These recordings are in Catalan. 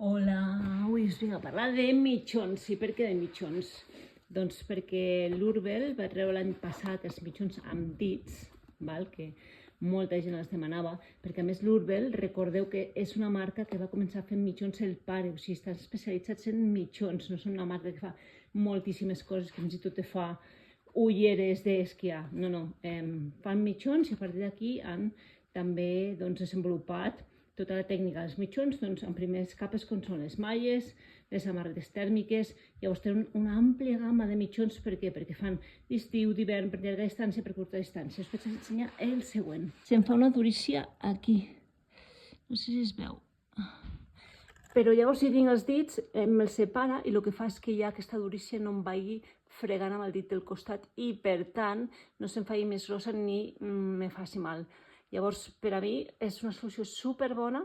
Hola, avui us vinc a parlar de mitjons. I per què de mitjons? Doncs perquè l'Urbel va treure l'any passat els mitjons amb dits, que molta gent els demanava, perquè a més l'Urbel, recordeu que és una marca que va començar fent mitjons el pare, o sigui, estan especialitzats en mitjons, no són una marca que fa moltíssimes coses, que fins i tot te fa ulleres d'esquiar, no, fan mitjons i a partir d'aquí han també desenvolupat tota la tècnica dels mitjons en primeres capes com són les malles, les samarretes tèrmiques. Llavors tenen una àmplia gamma de mitjons. Per què? Perquè fan d'estiu, d'hivern, per llarga distància, per curta distància. Us vaig ensenyar el següent. Se'm fa una durícia aquí. No sé si es veu. Però llavors si tinc els dits, me'ls separa i el que fa és que ja aquesta durícia no em vagi fregant amb el dit del costat i per tant no se'm faci més grossa ni me faci mal. Llavors, per a mi és una solució superbona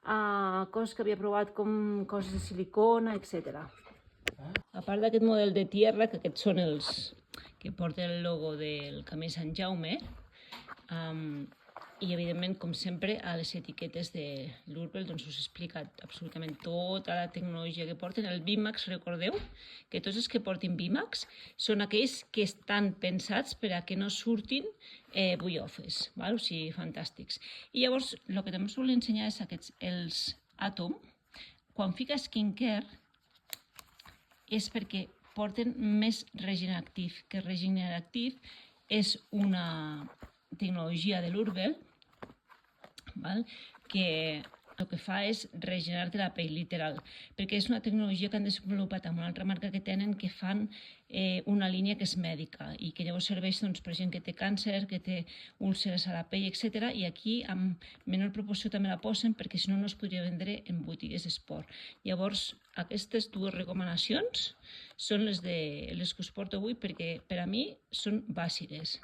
a coses que havia provat com coses de silicona, etc. A part d'aquest model de tierra, que aquests són els que porten el logo del Camí Sant Jaume, i evidentment, com sempre, a les etiquetes de l'Urbel us he explicat absolutament tota la tecnologia que porten. El VMAX, recordeu que tots els que portin VMAX són aquells que estan pensats per a que no surtin bullofes, o sigui, fantàstics. I llavors, el que també us volia ensenyar és aquests, els Atom. Quan fica skincare és perquè porten més Regeneractive, que Regeneractive és una tecnologia de l'Urbel que el que fa és regenerar-te la pell, literal, perquè és una tecnologia que han desenvolupat amb una altra marca que tenen, que fan una línia que és mèdica i que llavors serveix per gent que té càncer, que té úlceres a la pell, etc. I aquí amb menor proporció també la posen perquè si no no es podria vendre en botigues d'esport. Llavors aquestes dues recomanacions són les que us porto avui perquè per a mi són bàsiques.